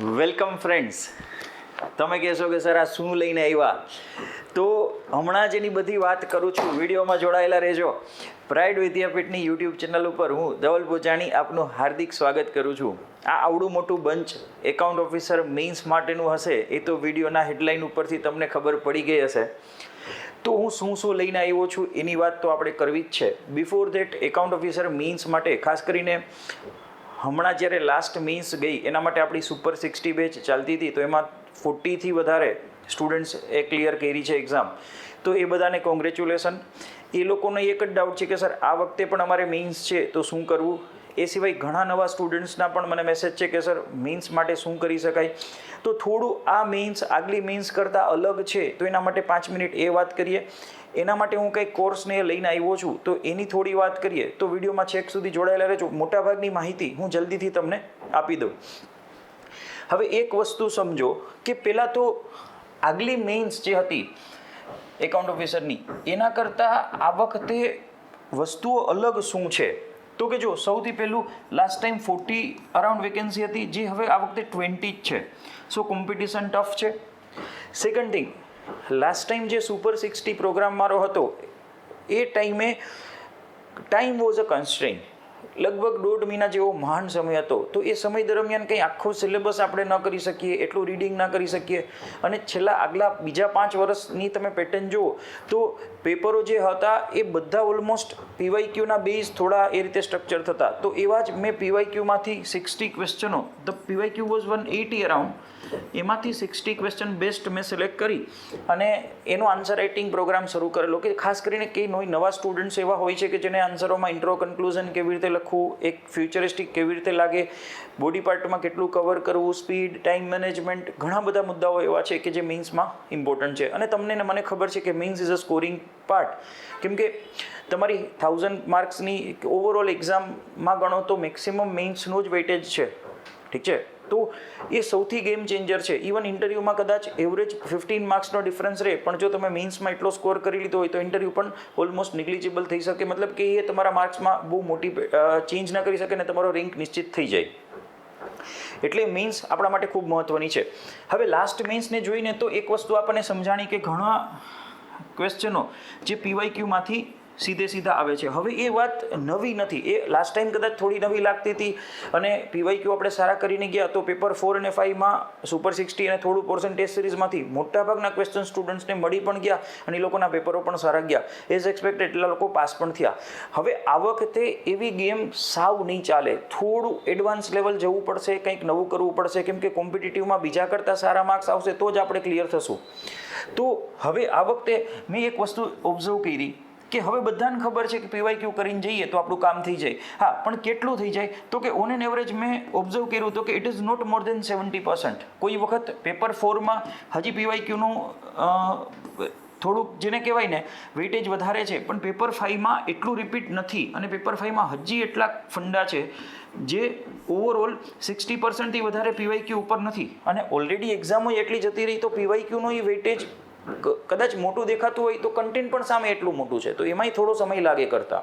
Welcome friends. તમે કહેશો કે સર આ શું લઈને આવ્યા, તો હમણાં જ એની બધી વાત કરું છું. વિડીયોમાં જોડાયેલા રહેજો. પ્રાઇડ વિદ્યાપીઠની યુટ્યુબ ચેનલ ઉપર હું ધવલ પોચાણી આપનું હાર્દિક સ્વાગત કરું છું. આ આવડું મોટું બંચ એકાઉન્ટ ઓફિસર મેઇન્સ માટેનું હશે એ તો વિડીયોના હેડલાઇન ઉપરથી તમને ખબર પડી ગઈ હશે. તો હું શું લઈને આવ્યો છું એની વાત તો આપણે કરવી જ છે. Before that account officer mains માટે ખાસ કરીને હમણાં જ્યારે લાસ્ટ મેઇન્સ ગઈ એના માટે આપણી સુપર 60 બેચ ચાલતી હતી, તો એમાં 40થી વધારે સ્ટુડન્ટ્સ એ ક્લિયર કરી છે એક્ઝામ. તો એ બધાને કોંગ્રેચ્યુલેશન. એ લોકોનો એક જ ડાઉટ છે કે સર આ વખતે પણ અમારે મેઇન્સ છે તો શું કરવું. એ સિવાય ઘણા નવા સ્ટુડન્ટ્સના પણ મને મેસેજ છે કે સર મેઇન્સ માટે શું કરી શકાય. તો થોડું આ મેઇન્સ આગલી મેઇન્સ કરતાં અલગ છે, તો એના માટે 5 મિનિટ એ વાત કરીએ. એના માટે હું કંઈક કોર્સને લઈને આવ્યો છું તો એની થોડી વાત કરીએ. તો વિડીયોમાં છેક સુધી જોડાયેલા રહેજો. મોટાભાગની માહિતી હું જલ્દીથી તમને આપી દઉં. હવે એક વસ્તુ સમજો કે પહેલાં તો આગલી મેઇન્સ જે હતી એકાઉન્ટ ઓફિસરની એના કરતાં આ વખતે વસ્તુઓ અલગ શું છે. તો કે જો સૌથી પહેલું લાસ્ટ ટાઈમ 40 અરાઉન્ડ વેકેન્સી હતી, જે હવે આ વખતે 20 જ છે. સો કોમ્પિટિશન ટફ છે. સેકન્ડ થિંગ, લાસ્ટ ટાઈમ જે સુપર 60 પ્રોગ્રામ મારો હતો એ ટાઈમે ટાઈમ વોઝ અ કન્સ્ટ્રેઇન. લગભગ 1.5 મહિના જેવો મહાન સમય હતો. તો એ સમય દરમિયાન કંઈ આખો સિલેબસ આપણે ન કરી શકીએ, એટલું રીડિંગ ના કરી શકીએ. અને છેલ્લા આગલા બીજા 5 વર્ષની તમે પેટર્ન જુઓ તો પેપરો જે હતા એ બધા ઓલમોસ્ટ પીવાયક્યુના બેઝ થોડા એ રીતે સ્ટ્રક્ચર થતા. તો એવા જ મેં પીવાયક્યુમાંથી 60 ક્વેશ્ચનો, ધ પીવાયક્યુ વોઝ 180 અરાઉન્ડ, એમાંથી 60 ક્વેશ્ચન બેસ્ટ મેં સિલેક્ટ કરી અને એનો આન્સર રાઇટિંગ પ્રોગ્રામ શરૂ કરેલો. કે ખાસ કરીને કંઈ નવા સ્ટુડન્ટ્સ એવા હોય છે કે જેને આન્સરોમાં ઇન્ટ્રો કન્ક્લુઝન કેવી રીતે લખવું, એક ફ્યુચરિસ્ટિક કેવી રીતે લાગે, બોડી પાર્ટમાં કેટલું કવર કરવું, સ્પીડ, ટાઈમ મેનેજમેન્ટ, ઘણા બધા મુદ્દાઓ એવા છે કે જે મેઇન્સમાં ઇમ્પોર્ટન્ટ છે. અને તમને મને ખબર છે કે mains is a scoring part, કેમ કે તમારી 1000 માર્ક્સની ઓવરઓલ એક્ઝામમાં ગણો તો મેક્સિમમ મેઇન્સનું જ વેઇટેજ છે. ઠીક છે. તો એ સૌથી ગેમ ચેન્જર છે. ઇવન ઇન્ટરવ્યૂમાં કદાચ એવરેજ 15 માર્ક્સનો ડિફરન્સ રહે, પણ જો તમે મેઇન્સમાં એટલો સ્કોર કરી લીધો હોય તો ઇન્ટરવ્યૂ પણ ઓલમોસ્ટ નિગ્લિજિબલ થઈ શકે. મતલબ કે એ તમારા માર્ક્સમાં બહુ મોટી ચેન્જ ના કરી શકે અને તમારો રેન્ક નિશ્ચિત થઈ જાય. એટલે મેઇન્સ આપણા માટે ખૂબ મહત્ત્વની છે. હવે લાસ્ટ મેઇન્સને જોઈને તો એક વસ્તુ આપણને સમજાણી કે ઘણા ક્વેશ્ચનો જે પીવાયક્યુમાંથી સીધા આવે છે. હવે એ વાત નવી નથી. એ લાસ્ટ ટાઈમ કદાચ થોડી નવી લાગતી હતી અને પીવાયક્યુ આપણે સારા કરીને ગયા તો પેપર 4 અને 5માં સુપર 60 અને થોડું પર્સન્ટેજ સિરીઝમાંથી મોટાભાગના ક્વેશ્ચન સ્ટુડન્ટ્સને મળી પણ ગયા અને એ લોકોના પેપરો પણ સારા ગયા. એઝ એક્સપેક્ટેડ એટલા લોકો પાસ પણ થયા. હવે આ વખતે એવી ગેમ સાવ નહીં ચાલે. થોડું એડવાન્સ લેવલ જવું પડશે, કંઈક નવું કરવું પડશે, કેમ કે કોમ્પિટિટિવમાં બીજા કરતાં સારા માર્ક્સ આવશે તો જ આપણે ક્લિયર થશું. તો હવે આ વખતે મેં એક વસ્તુ ઓબ્ઝર્વ કરી કે હવે બધાને ખબર છે કે પીવાયક્યુ કરીને જઈએ તો આપણું કામ થઈ જાય. હા, પણ કેટલું થઈ જાય તો કે ઓન એન એવરેજ મેં ઓબ્ઝર્વ કર્યું તો કે ઇટ ઇઝ નોટ મોર દેન 70%. કોઈ વખત પેપર 4માં હજી પીવાયક્યુનું થોડુંક જેને કહેવાય ને વેઇટેજ વધારે છે, પણ પેપર 5માં એટલું રિપીટ નથી અને પેપર 5માં હજી એટલા ફંડા છે જે ઓવરઓલ 60%થી વધારે પીવાયક્યુ ઉપર નથી. અને ઓલરેડી એક્ઝામો એટલી જતી રહી તો પીવાયક્યુનો એ વેઇટેજ કદાચ મોટું દેખાતું હોય તો કન્ટેન્ટ પણ સામે એટલું મોટું છે, તો એમાંય થોડો સમય લાગે કરતા.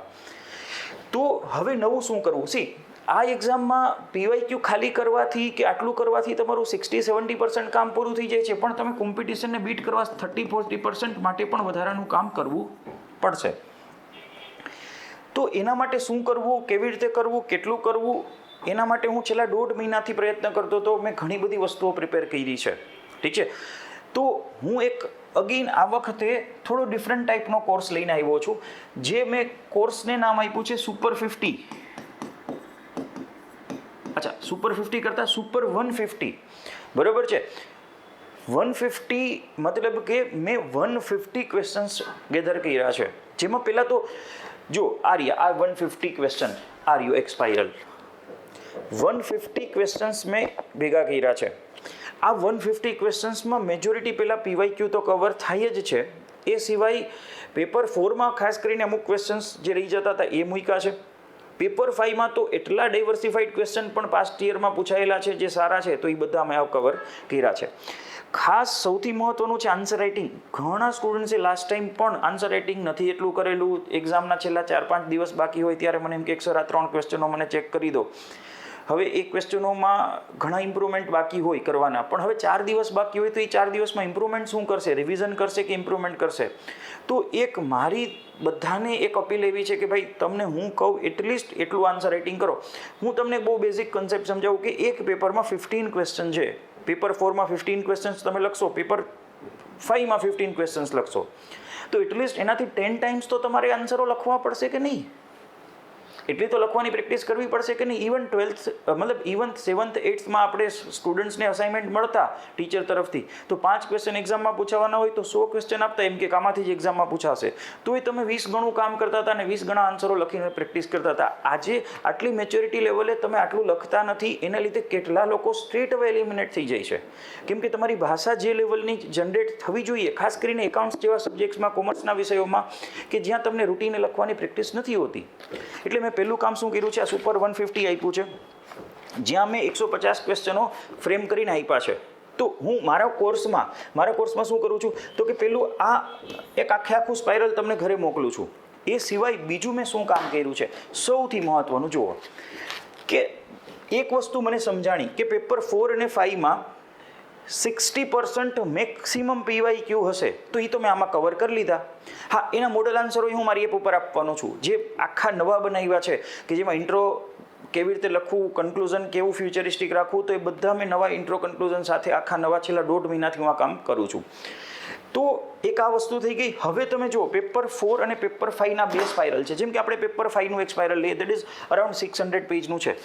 તો હવે નવું શું કરવું? આ એક્ઝામમાં પીવાયક્યુ ખાલી કરવાથી કે આટલું કરવાથી તમારું 60-70% કામ પૂરું થઈ જાય છે, પણ તમે કોમ્પિટિશનને બીટ કરવા 30-40% માટે પણ વધારાનું કામ કરવું પડશે. તો એના માટે શું કરવું, કેવી રીતે કરવું, કેટલું કરવું, એના માટે હું છેલ્લા 1.5 મહિનાથી પ્રયત્ન કરતો હતો. મેં ઘણી બધી વસ્તુઓ પ્રિપેર કરી છે. ઠીક છે. તો હું એક અગેન આ વખતે થોડો ડિફરન્ટ ટાઈપનો કોર્સ લઈને આવ્યો છું. જે મેં કોર્સને નામ આપ્યું છે સુપર 50. અચ્છા, સુપર 50 કરતાં સુપર 150. બરાબર છે. 150 મતલબ કે મેં 150 ક્વેશ્ચન્સ ગેધર કર્યા છે. જેમાં પહેલાં તો જો આ 150 ક્વેશ્ચન એક્સ સ્પાઇરલ 150 ક્વેશ્ચન્સ મેં ભેગા કર્યા છે. આ 150 ક્વેશ્ચન્સમાં મેજોરિટી પહેલાં પીવાયક્યુ તો કવર થાય જ છે. એ સિવાય પેપર 4માં ખાસ કરીને અમુક ક્વેશ્ચન્સ જે રહી જતા હતા એ મૂક્યા છે. પેપર 5માં તો એટલા ડાયવર્સિફાઈડ ક્વેશ્ચન પણ પાસ્ટ યરમાં પૂછાયેલા છે જે સારા છે, તો એ બધા અમે કવર કર્યા છે. ખાસ સૌથી મહત્ત્વનું છે આન્સર રાઇટિંગ. ઘણા સ્ટુડન્ટ્સે લાસ્ટ ટાઈમ પણ આન્સર રાઇટિંગ નથી એટલું કરેલું. એક્ઝામના છેલ્લા 4-5 દિવસ બાકી હોય ત્યારે મને એમ કે સર આ 3 ક્વેશ્ચનો મને ચેક કરી દો. હવે એ ક્વેશ્ચનોમાં ઘણા ઇમ્પ્રુવમેન્ટ બાકી હોય કરવાના, પણ હવે 4 દિવસ બાકી હોય તો એ 4 દિવસમાં ઇમ્પ્રુવમેન્ટ શું કરશે? રિવિઝન કરશે કે ઇમ્પ્રુવમેન્ટ કરશે? તો એક મારી બધાને એક અપીલ એવી છે કે ભાઈ તમને હું કહું એટલીસ્ટ એટલું આન્સર રાઇટિંગ કરો. હું તમને બહુ બેઝિક કન્સેપ્ટ સમજાવું કે એક પેપરમાં 15 ક્વેશ્ચન છે. પેપર 4માં 15 ક્વેશ્ચન્સ તમે લખશો, પેપર 5માં 15 ક્વેશ્ચન્સ લખશો, તો એટલીસ્ટ એનાથી 10 ટાઈમ્સ તો તમારે આન્સરો લખવા પડશે કે નહીં? એટલી તો લખવાની પ્રેક્ટિસ કરવી પડશે કે નહીં? ઇવન 12th મતલબ ઇવન 7th 8thમાં આપણે સ્ટુડન્ટ્સને અસાઇનમેન્ટ મળતા ટીચર તરફથી, તો 5 ક્વેશ્ચન એક્ઝામમાં પૂછાવાના હોય તો 100 ક્વેશ્ચન આપતા, એમ કે આમાંથી જ એક્ઝામમાં પૂછાશે, તો એ તમે 20 ગણું કામ કરતા હતા અને 20 ગણા આન્સરો લખીને પ્રેક્ટિસ કરતા હતા. આજે આટલી મેચ્યોરિટી લેવલે તમે આટલું લખતા નથી, એના લીધે કેટલા લોકો સ્ટ્રેટ અવે એલિમિનેટ થઈ જાય છે, કેમ કે તમારી ભાષા જે લેવલની જનરેટ થવી જોઈએ, ખાસ કરીને એકાઉન્ટ્સ જેવા સબ્જેક્ટ્સમાં, કોમર્સના વિષયોમાં કે જ્યાં તમને રૂટીને લખવાની પ્રેક્ટિસ નથી હોતી. એટલે મેં પહેલું કામ શું કર્યું છે, આ સુપર 150 આપ્યું છે, જ્યાં મેં 150 ક્વેશ્ચનો ફ્રેમ કરીને આપ્યા છે. તો હું મારા કોર્સમાં શું કરું છું, તો કે પેલું આ એક આખું સ્પાઇરલ તમને ઘરે મોકલું છું. એ સિવાય બીજું મેં શું કામ કર્યું છે, સૌથી મહત્વનું જુઓ કે એક વસ્તુ મને સમજાણી કે પેપર 4 અને 5માં 60% મેક્સિમમ PYQ હશે, તો એ તો મેં આમાં કવર કરી લીધા. હા, એના મોડલ આન્સરો હું મારી એપ ઉપર આપવાનો છું, જે આખા નવા બનાવ્યા છે, કે જેમાં ઇન્ટ્રો કેવી રીતે લખવું, કન્ક્લુઝન કેવું ફ્યુચરિસ્ટિક રાખવું, તો એ બધા મેં નવા ઇન્ટ્રો કન્ક્લુઝન સાથે આખા નવા છેલ્લા 1.5 મહિનાથી હું આ કામ કરું છું. તો એક આ વસ્તુ થઈ ગઈ. હવે તમે જુઓ પેપર 4 અને પેપર 5ના 2 સ્પાઇરલ છે. જેમ કે આપણે પેપર 5નું એક સ્પાઇરલ લઈએ, દેટ ઇઝ અરાઉન્ડ 600 પેજનું છે.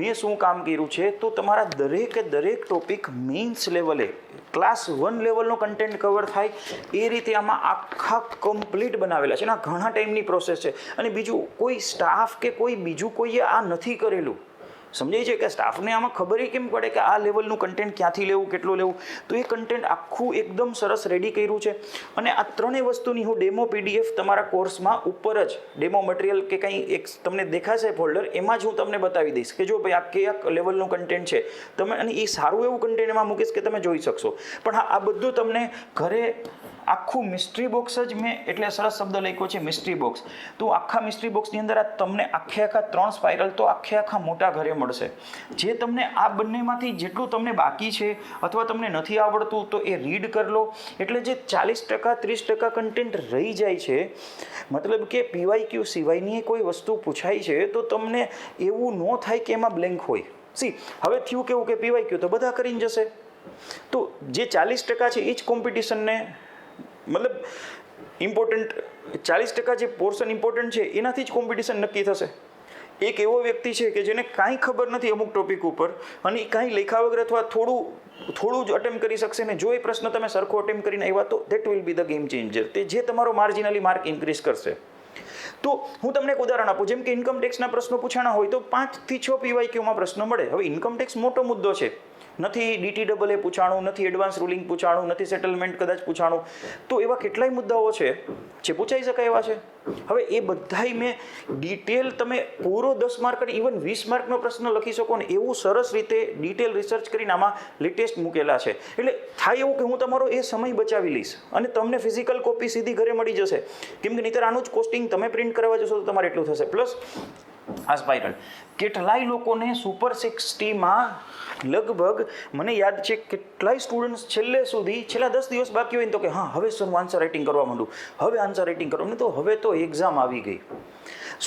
મેં શું કામ કર્યું છે, તો તમારા દરેક ટોપિક મેઇન્સ લેવલે, ક્લાસ 1 લેવલનો કન્ટેન્ટ કવર થાય એ રીતે આમાં આખા કમ્પ્લીટ બનાવેલા છે. એના ઘણા ટાઈમની પ્રોસેસ છે. અને બીજું, કોઈ સ્ટાફ કે કોઈ બીજું કોઈએ આ નથી કરેલું. સમજાય છે કે સ્ટાફને આમાં ખબર કેમ પડે કે આ લેવલનું કન્ટેન્ટ ક્યાંથી લેવું, કેટલું લેવું? તો એ કન્ટેન્ટ આખું એકદમ સરસ રેડી કર્યું છે. અને આ ત્રણેય વસ્તુની હું ડેમો PDF તમારા કોર્સમાં ઉપર જ ડેમો મટીરિયલ કે કંઈ એક તમને દેખાશે ફોલ્ડર, એમાં જ હું તમને બતાવી દઈશ કે જો ભાઈ આ કયા લેવલનું કન્ટેન્ટ છે તમે, અને એ સારું એવું કન્ટેન્ટ એમાં મૂકીશ કે તમે જોઈ શકશો. પણ હા, આ બધું તમને ઘરે આખું મિસ્ટ્રી બોક્સ જ મેં, એટલે સરસ શબ્દ લખ્યો છે મિસ્ટ્રી બોક્સ. તો આખા મિસ્ટ્રી બોક્સની અંદર આ તમને આખા 3 સ્પાઇરલ તો આખા મોટા ઘરે મળશે, જે તમને આ બંનેમાંથી જેટલું તમને બાકી છે અથવા તમને નથી આવડતું તો એ રીડ કરી લો. એટલે જે 40% 30% કન્ટેન્ટ રહી જાય છે, મતલબ કે PYQ સિવાયની કોઈ વસ્તુ પૂછાય છે, તો તમને એવું ન થાય કે એમાં બ્લેન્ક હોય. હવે થયું કેવું કે PYQ તો બધા કરીને જશે, તો જે 40% છે એ જ કોમ્પિટિશનને, મતલબ ઇમ્પોર્ટન્ટ 40% જે પોર્શન ઇમ્પોર્ટન્ટ છે એનાથી જ કોમ્પિટિશન નક્કી થશે. એક એવો વ્યક્તિ છે કે જેને કાંઈ ખબર નથી અમુક ટોપિક ઉપર, અને એ કાંઈ લખ્યા વગર અથવા થોડું જ અટેમ્પ કરી શકશે, ને જો એ પ્રશ્ન તમે સરખો અટેમ્પ કરીને આવ્યા તો that will be the game changer, તે જે તમારો માર્જિનલી માર્ક ઇન્ક્રીઝ કરશે. તો હું તમને એક ઉદાહરણ આપું. જેમ કે ઇન્કમ ટેક્સના પ્રશ્નો પૂછાણા હોય તો 5 થી 6 PYQમાં પ્રશ્નો મળે. હવે ઇન્કમ ટેક્સ મોટો મુદ્દો છે, નથી DTAA પૂછાણું, નથી એડવાન્સ રૂલિંગ પૂછાણું, નથી સેટલમેન્ટ કદાચ પૂછાણું, તો એવા કેટલાય મુદ્દાઓ છે જે પૂછાઈ શકાય એવા છે. હવે એ બધાય મેં ડિટેલ, તમે પૂરો 10 માર્ક અને ઇવન 20 માર્કનો પ્રશ્ન લખી શકો ને એવું સરસ રીતે ડિટેલ રિસર્ચ કરીને આમાં લેટેસ્ટ મૂકેલા છે. એટલે થાય એવું કે હું તમારો એ સમય બચાવી લઈશ અને તમને ફિઝિકલ કોપી સીધી ઘરે મળી જશે, કેમ કે નહીંતર આનું જ કોસ્ટિંગ તમે પ્રિન્ટ કરવા જશો તો તમારે એટલું થશે. પ્લસ આ સ્પાઇરલ કેટલાય લોકોને સુપર 60માં લગભગ, મને યાદ છે કેટલાય સ્ટુડન્ટ્સ છેલ્લા 10 દિવસ બાકી હોય ને તો કે હા હવે સર હું આન્સર રાઇટિંગ કરવા માંડું, હવે આન્સર રાઇટિંગ કરવાનું, તો હવે તો એક્ઝામ આવી ગઈ.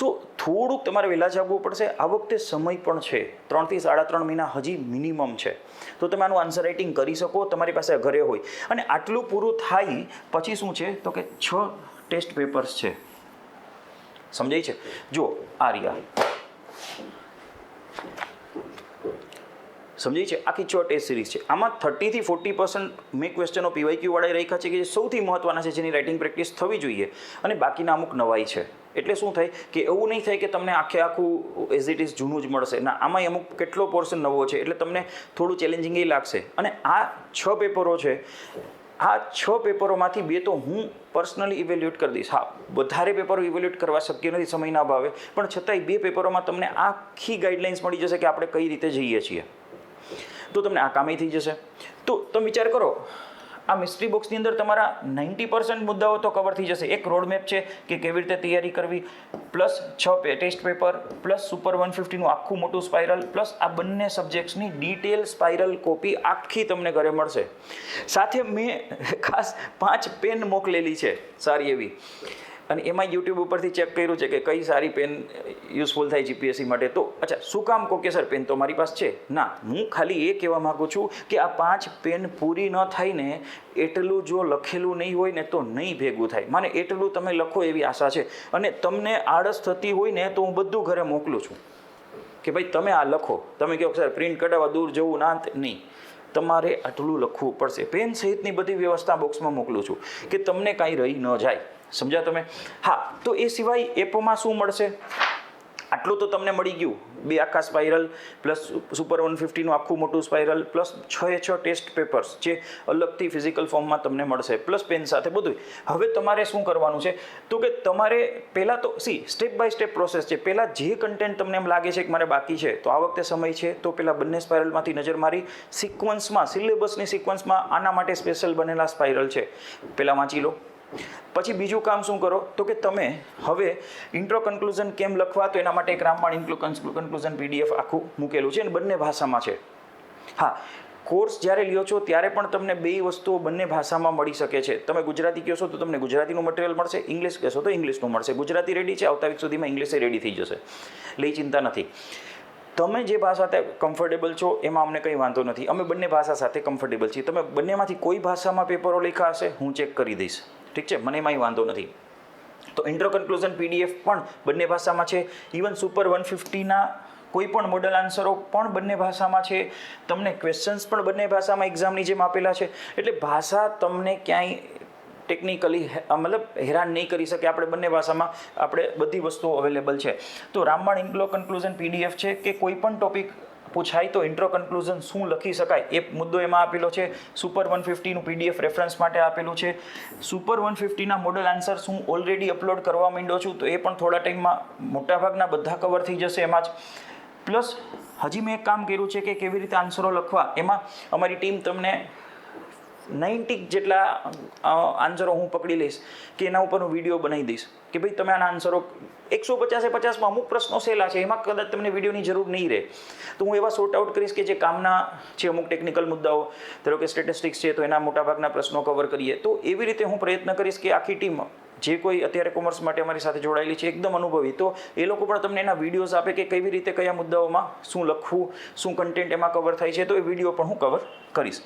સો થોડુંક તમારે વહેલા જાગવું પડશે. આ વખતે સમય પણ છે, 3 થી 3.5 મહિના હજી મિનિમમ છે, તો તમે આનું આન્સર રાઇટિંગ કરી શકો, તમારી પાસે ઘરે હોય. અને આટલું પૂરું થાય પછી શું છે, તો કે 6 ટેસ્ટ પેપર્સ છે. સમજાય છે? જો આ રહ્યા, સમજાય છે? આખી 6 ટેસ્ટ સિરીઝ છે. આમાં 30 થી 40% મેં ક્વેશ્ચનો PYQ વાળા રાખ્યા છે કે જે સૌથી મહત્વના છે, જેની રાઇટિંગ પ્રેક્ટિસ થવી જોઈએ, અને બાકીના અમુક નવાઈ છે. એટલે શું થાય કે એવું નહીં થાય કે તમને આખું એઝ ઇટ ઇઝ જૂનું જ મળશે ના, આમાં અમુક કેટલો પોર્શન નવો છે, એટલે તમને થોડું ચેલેન્જિંગ એ લાગશે. અને આ 6 પેપરો છે, આ 6 પેપરોમાંથી 2 તો હું પર્સનલી ઇવેલ્યુએટ કરી દઈશ. હા, વધારે પેપરો ઇવેલ્યુએટ કરવા શક્ય નથી સમયના અભાવે, પણ છતાંય 2 પેપરોમાં તમને આખી ગાઈડલાઇન્સ મળી જશે કે આપણે કઈ રીતે જઈએ છીએ, તો તમને આ કામે થઈ જશે. તો તમે વિચાર કરો, આ મિસ્ટ્રી બોક્સની અંદર તમારા 90% મુદ્દાઓ તો કવર થઈ જશે. એક રોડમેપ છે કે કેવી રીતે તૈયારી કરવી, plus 6 test paper, plus super 150નું આખું મોટું સ્પાઇરલ, પ્લસ આ બંને સબ્જેક્ટ્સની ડિટેલ સ્પાઇરલ કોપી આખી તમને ઘરે મળશે. સાથે મેં ખાસ 5 પેન મોકલેલી છે સારી એવી, અને એમાં યુટ્યુબ ઉપરથી ચેક કર્યું છે કે કઈ સારી પેન યુઝફુલ થાય જીપીએસસી માટે. તો અચ્છા, શું કામ કહો કે સર પેન તો મારી પાસે છે? ના, હું ખાલી એ કહેવા માગું છું કે આ 5 પેન પૂરી ન થાય ને એટલું જો લખેલું નહીં હોય ને તો નહીં ભેગું થાય. માને એટલું તમે લખો એવી આશા છે. અને તમને આળસ થતી હોય ને તો હું બધું ઘરે મોકલું છું કે ભાઈ તમે આ લખો. તમે કહો સર પ્રિન્ટ કઢાવવા દૂર જવું ના, નહીં, તમારે આટલું લખવું પડશે. પેન સહિતની બધી વ્યવસ્થા બોક્સમાં મોકલું છું કે તમને કાંઈ રહી ન જાય. સમજ્યા તમે? હા, તો એ સિવાય એપોમાં શું મળશે? આટલું તો તમને મળી ગયું. 2 આખા સ્પાઇરલ, પ્લસ સુપર 150નું આખું મોટું સ્પાઇરલ, પ્લસ 6 ટેસ્ટ પેપર્સ જે અલગથી ફિઝિકલ ફોર્મમાં તમને મળશે, પ્લસ પેન સાથે બધું. હવે તમારે શું કરવાનું છે તો કે તમારે પહેલાં તો સ્ટેપ બાય સ્ટેપ પ્રોસેસ છે. પહેલાં જે કન્ટેન્ટ તમને એમ લાગે છે કે મારે બાકી છે તો આ વખતે સમય છે તો પહેલાં બંને સ્પાઇરલમાંથી નજર મારી સિક્વન્સમાં, સિલેબસની સિક્વન્સમાં આના માટે સ્પેશિયલ બનેલા સ્પાઇરલ છે, પહેલાં વાંચી લો. પછી બીજું કામ શું કરો તો કે તમે હવે ઇન્ટ્રો કન્ક્લુઝન કેમ લખવા, તો એના માટે એક રામબાણ કન્ક્લુઝન PDF આખું મૂકેલું છે અને બંને ભાષામાં છે. હા, કોર્સ જ્યારે લ્યો છો ત્યારે પણ તમને 2 વસ્તુઓ બંને ભાષામાં મળી શકે છે. તમે ગુજરાતી કહો છો તો તમને ગુજરાતીનું મટીરિયલ મળશે, ઇંગ્લિશ કહેશો તો ઇંગ્લિશનું મળશે. ગુજરાતી રેડી છે, આવતા વીક સુધીમાં ઇંગ્લિશે રેડી થઈ જશે, લઈ ચિંતા નથી. તમે જે ભાષા કમ્ફર્ટેબલ છો એમાં અમને કંઈ વાંધો નથી. અમે બંને ભાષા સાથે કમ્ફર્ટેબલ છીએ. તમે બંનેમાંથી કોઈ ભાષામાં પેપરો લખ્યા હશે હું ચેક કરી દઈશ, ઠીક છે, મને એમાંય વાંધો નથી. તો ઇન્ટ્રો કન્ક્લુઝન PDF પણ બંને ભાષામાં છે. ઇવન સુપર 150ના કોઈ પણ મોડલ આન્સરો પણ બંને ભાષામાં છે. તમને ક્વેશ્ચન્સ પણ બંને ભાષામાં એક્ઝામની જેમ આપેલા છે. એટલે ભાષા તમને ક્યાંય ટેકનિકલી મતલબ હેરાન નહીં કરી શકે. આપણે બંને ભાષામાં આપણે બધી વસ્તુઓ અવેલેબલ છે. તો રામબાણ ઇન્ટ્રો કન્ક્લુઝન PDF છે કે કોઈ પણ ટોપિક પૂછાય તો ઇન્ટ્રો કન્ક્લુઝન શું લખી શકાય એ મુદ્દો એમાં આપેલો છે. સુપર 150નું PDF રેફરન્સ માટે આપેલું છે. સુપર 150ના મોડલ આન્સર્સ હું ઓલરેડી અપલોડ કરવા માંડ્યો છું, તો એ પણ થોડા ટાઈમમાં મોટાભાગના બધા કવર થઈ જશે એમાં જ. પ્લસ હજી મેં એક કામ કર્યું છે કે કેવી રીતે આન્સરો લખવા, એમાં અમારી ટીમ તમને 90 જેટલા આન્સરો હું પકડી લઈશ કે એના ઉપર હું વિડીયો બનાવી દઈશ કે ભાઈ તમે આના આન્સરો 150-50માં અમુક પ્રશ્નો સહેલા છે એમાં કદાચ તમને વિડીયોની જરૂર નહીં રહે, તો હું એવા સોર્ટ આઉટ કરીશ કે જે કામના છે. અમુક ટેકનિકલ મુદ્દાઓ, ધારો કે સ્ટેટિસ્ટિક્સ છે તો એના મોટાભાગના પ્રશ્નો કવર કરીએ. તો એવી રીતે હું પ્રયત્ન કરીશ કે આખી ટીમ જે કોઈ અત્યારે કોમર્સ માટે અમારી સાથે જોડાયેલી છે એકદમ અનુભવી, તો એ લોકો પણ તમને એના વિડીયોઝ આપે કે કેવી રીતે કયા મુદ્દાઓમાં શું લખવું, શું કન્ટેન્ટ એમાં કવર થાય છે, તો એ વિડીયો પણ હું કવર કરીશ.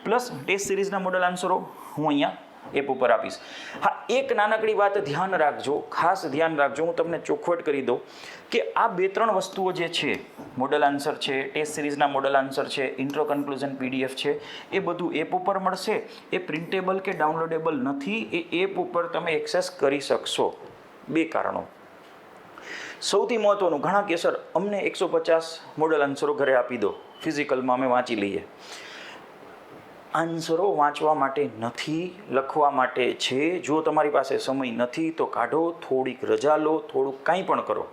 પ્લસ ટેસ્ટ સિરીઝના મોડલ આન્સરો હું અહીંયા એપ ઉપર આપીશ. હા, એક નાનકડી વાત ધ્યાન રાખજો, ખાસ ધ્યાન રાખજો, હું તમને ચોખવટ કરી દઉં કે આ 2-3 વસ્તુઓ જે છે, મોડલ આન્સર છે, ટેસ્ટ સિરીઝના મોડલ આન્સર છે, ઇન્ટ્રો કન્ક્લુઝન PDF છે, એ બધું એપ ઉપર મળશે. એ પ્રિન્ટેબલ કે ડાઉનલોડેબલ નથી, એ એપ ઉપર તમે એક્સેસ કરી શકશો. 2 કારણો. સૌથી મહત્વનું, ઘણા કે સર અમને 150 મોડલ આન્સરો ઘરે આપી દો, ફિઝિકલમાં અમે વાંચી લઈએ. આન્સરો વાંચવા માટે નથી, લખવા માટે છે. જો તમારી પાસે સમય નથી તો કાઢો, થોડીક રજા લો, થોડુંક કાંઈ પણ કરો.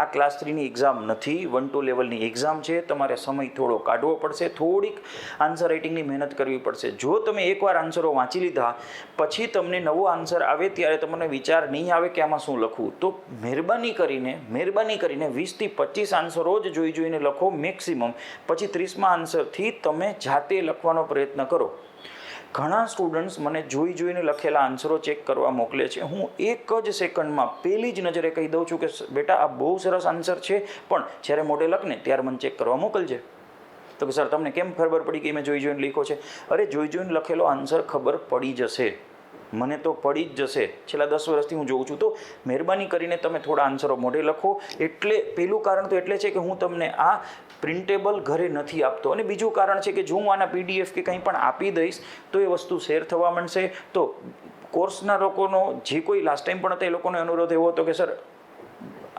આ ક્લાસ 3ની એક્ઝામ નથી, 1-2 લેવલની એક્ઝામ છે. તમારે સમય થોડો કાઢવો પડશે, થોડીક આન્સર રાઇટિંગની મહેનત કરવી પડશે. જો તમે એકવાર આન્સરો વાંચી લીધા પછી તમને નવો આન્સર આવે ત્યારે તમને વિચાર નહીં આવે કે આમાં શું લખવું, તો મહેરબાની કરીને 20 થી 25 આન્સરો જ જોઈને લખો મેક્સિમમ. પછી 30મા આન્સરથી તમે જાતે લખવાનો પ્રયત્ન કરો. ઘણા સ્ટુડન્ટ્સ મને જોઈને લખેલા આન્સરો ચેક કરવા મોકલે છે. હું એક જ સેકન્ડમાં પહેલી જ નજરે કહી દઉં છું કે બેટા આ બહુ સરસ આન્સર છે, પણ જ્યારે મોઢે લખને ત્યારે મને ચેક કરવા મોકલજે. તો કે સર તમને કેમ ખબર પડી કે મેં જોઈને લખ્યો છે? અરે જોઈને લખેલો આન્સર ખબર પડી જશે, મને તો પડી જ જશે. છેલ્લા 10 વર્ષથી હું જોઉં છું. તો મહેરબાની કરીને તમે થોડા આન્સરો મોઢે લખો. એટલે પહેલું કારણ તો એટલે છે કે હું તમને આ પ્રિન્ટેબલ ઘરે નથી આપતો, અને બીજું કારણ છે કે જો હું આના PDF કે કંઈ પણ આપી દઈશ તો એ વસ્તુ શેર થવા માંડશે. તો કોર્સના લોકોનો જે કોઈ લાસ્ટ ટાઈમ પણ હતા એ લોકોનો અનુરોધ એવો હતો કે સર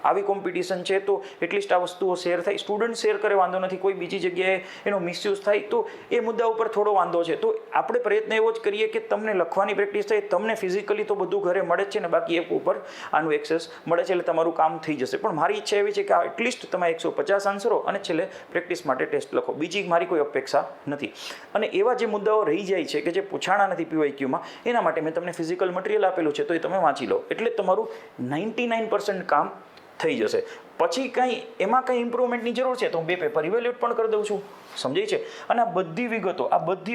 આવી કોમ્પિટિશન છે તો એટલીસ્ટ આ વસ્તુઓ શેર થાય, સ્ટુડન્ટ શેર કરે વાંધો નથી, કોઈ બીજી જગ્યાએ એનો મિસયુઝ થાય તો એ મુદ્દા ઉપર થોડો વાંધો છે. તો આપણે પ્રયત્ન એવો જ કરીએ કે તમને લખવાની પ્રેક્ટિસ થાય, તમને ફિઝિકલી તો બધું ઘરે મળે જ છે ને, બાકી એપ ઉપર આનું એક્સેસ મળે છે એટલે તમારું કામ થઈ જશે. પણ મારી ઈચ્છા એવી છે કે એટલીસ્ટ તમે 150 આન્સરો અને છેલ્લે પ્રેક્ટિસ માટે ટેસ્ટ લખો, બીજી મારી કોઈ અપેક્ષા નથી. અને એવા જે મુદ્દાઓ રહી જાય છે કે જે પૂછાણા નથી PYQમાં, એના માટે મેં તમને ફિઝિકલ મટીરિયલ આપેલું છે તો એ તમે વાંચી લો, એટલે તમારું 99% કામ થઈ જશે. પછી કંઈ એમાં કંઈ ઇમ્પ્રુવમેન્ટની જરૂર છે તો હું 2 પેપર ઇવેલ્યુએટ પણ કરી દઉં છું, સમજાય છે. અને આ બધી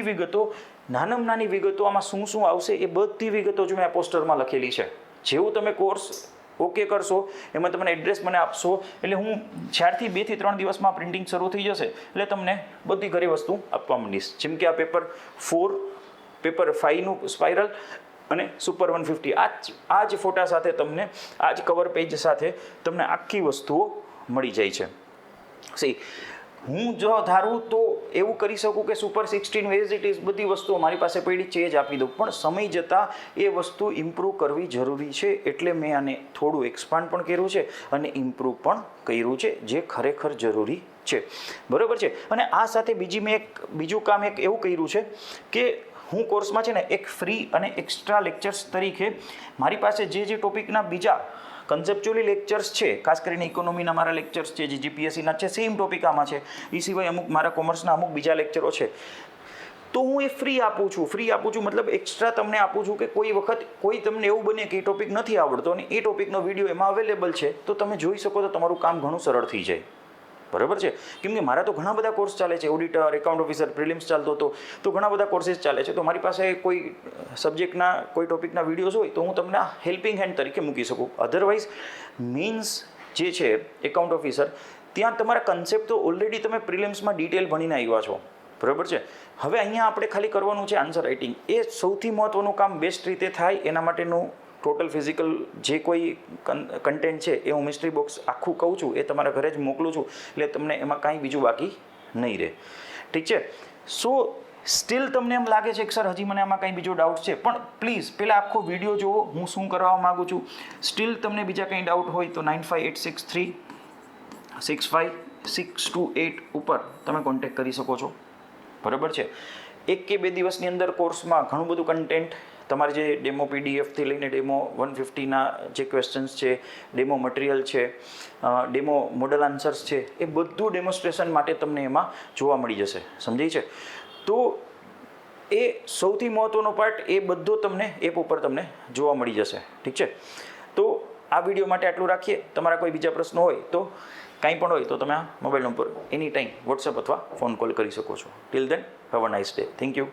વિગતો નાનામાં નાની વિગતો આમાં શું આવશે એ બધી વિગતો જ મેં આ પોસ્ટરમાં લખેલી છે. જેવું તમે કોર્સ ઓકે કરશો, એમાં તમને એડ્રેસ મને આપશો એટલે હું જ્યારથી 2 થી 3 દિવસમાં પ્રિન્ટિંગ શરૂ થઈ જશે એટલે તમને બધી ઘરે વસ્તુ આપવા માંડીશ. જેમ કે આ પેપર 4, પેપર 5નું સ્પાઇરલ અને સુપર 150, આ જ ફોટા સાથે તમને, આ જ કવર પેજ સાથે તમને આખી વસ્તુઓ મળી જાય છે. સી હું જો ધારું તો એવું કરી શકું કે સુપર 16 એઝ ઇટ ઇઝ બધી વસ્તુઓ મારી પાસે પડી છે એ જ આપી દઉં, પણ સમય જતાં એ વસ્તુ ઇમ્પ્રૂવ કરવી જરૂરી છે એટલે મેં આને થોડું એક્સપાન્ડ પણ કર્યું છે અને ઇમ્પ્રૂવ પણ કર્યું છે, જે ખરેખર જરૂરી છે. બરાબર છે. અને આ સાથે બીજું કામ એવું કર્યું છે કે હું કોર્સમાં છે ને એક ફ્રી અને એક્સ્ટ્રા લેક્ચર્સ તરીકે મારી પાસે જે ટોપિકના બીજા કન્સેપ્ચ્યુઅલી લેક્ચર્સ છે, ખાસ કરીને ઇકોનોમીના મારા લેક્ચર્સ છે જે GPSCના છે, સેમ ટોપિક આમાં છે, એ સિવાય અમુક મારા કોમર્સના અમુક બીજા લેક્ચરો છે, તો હું એ ફ્રી આપું છું મતલબ એક્સ્ટ્રા તમને આપું છું કે કોઈ વખત કોઈ તમને એવું બને કે એ ટોપિક નથી આવડતો અને એ ટોપિકનો વિડીયો એમાં અવેલેબલ છે તો તમે જોઈ શકો તો તમારું કામ ઘણું સરળ થઈ જાય. બરાબર છે. કેમ કે મારા તો ઘણા બધા કોર્સ ચાલે છે, ઓડિટર, એકાઉન્ટ ઓફિસર, પ્રિલિમ્સ ચાલતો હતો તો ઘણા બધા કોર્सेस ચાલે છે, તો મારી પાસે કોઈ સબ્જેક્ટના કોઈ ટોપિકના વિડીયોઝ હોય તો હું તમને હેલ્પિંગ હેન્ડ તરીકે મૂકી શકું. અધરવાઇઝ મીન્સ જે છે એકાઉન્ટ ઓફિસર, ત્યાં તમારા કન્સેપ્ટ તો ઓલરેડી તમે પ્રિલિમ્સમાં ડિટેલ ભણીને આવ્યા છો. બરાબર છે. હવે અહીંયા આપણે ખાલી કરવાનું છે આન્સર રાઇટિંગ. એ સૌથી મહત્ત્વનું કામ બેસ્ટ રીતે થાય એના માટેનું ટોટલ ફિઝિકલ જે કોઈ કન્ટેન્ટ છે એ હું મિસ્ટ્રી બોક્સ આખું કહું છું, એ તમારા ઘરે જ મોકલું છું, એટલે તમને એમાં કાંઈ બીજું બાકી નહીં રહે. ઠીક છે. સો સ્ટીલ તમને એમ લાગે છે કે સર હજી મને આમાં કંઈ બીજો ડાઉટ છે, પણ પ્લીઝ પહેલાં આખો વિડીયો જુઓ હું શું કરવા માગું છું. સ્ટીલ તમને બીજા કંઈ ડાઉટ હોય તો 9586365628 ઉપર તમે કોન્ટેક્ટ કરી શકો છો. બરાબર છે. 1 કે 2 દિવસની અંદર કોર્સમાં ઘણું બધું કન્ટેન્ટ, તમારે જે ડેમો PDFથી લઈને ડેમો 150ના જે ક્વેશ્ચન્સ છે, ડેમો મટીરિયલ છે, ડેમો મોડલ આન્સર્સ છે, એ બધું ડેમોન્સ્ટ્રેશન માટે તમને એમાં જોવા મળી જશે, સમજાય છે. તો એ સૌથી મહત્ત્વનો પાર્ટ એ બધો તમને એપ ઉપર તમને જોવા મળી જશે. ઠીક છે. તો આ વિડીયો માટે આટલું રાખીએ. તમારા કોઈ બીજા પ્રશ્નો હોય તો કાંઈ પણ હોય તો તમે આ mobile number any time WhatsApp અથવા ફોન કોલ કરી શકો છો. Till then have a nice day. Thank you.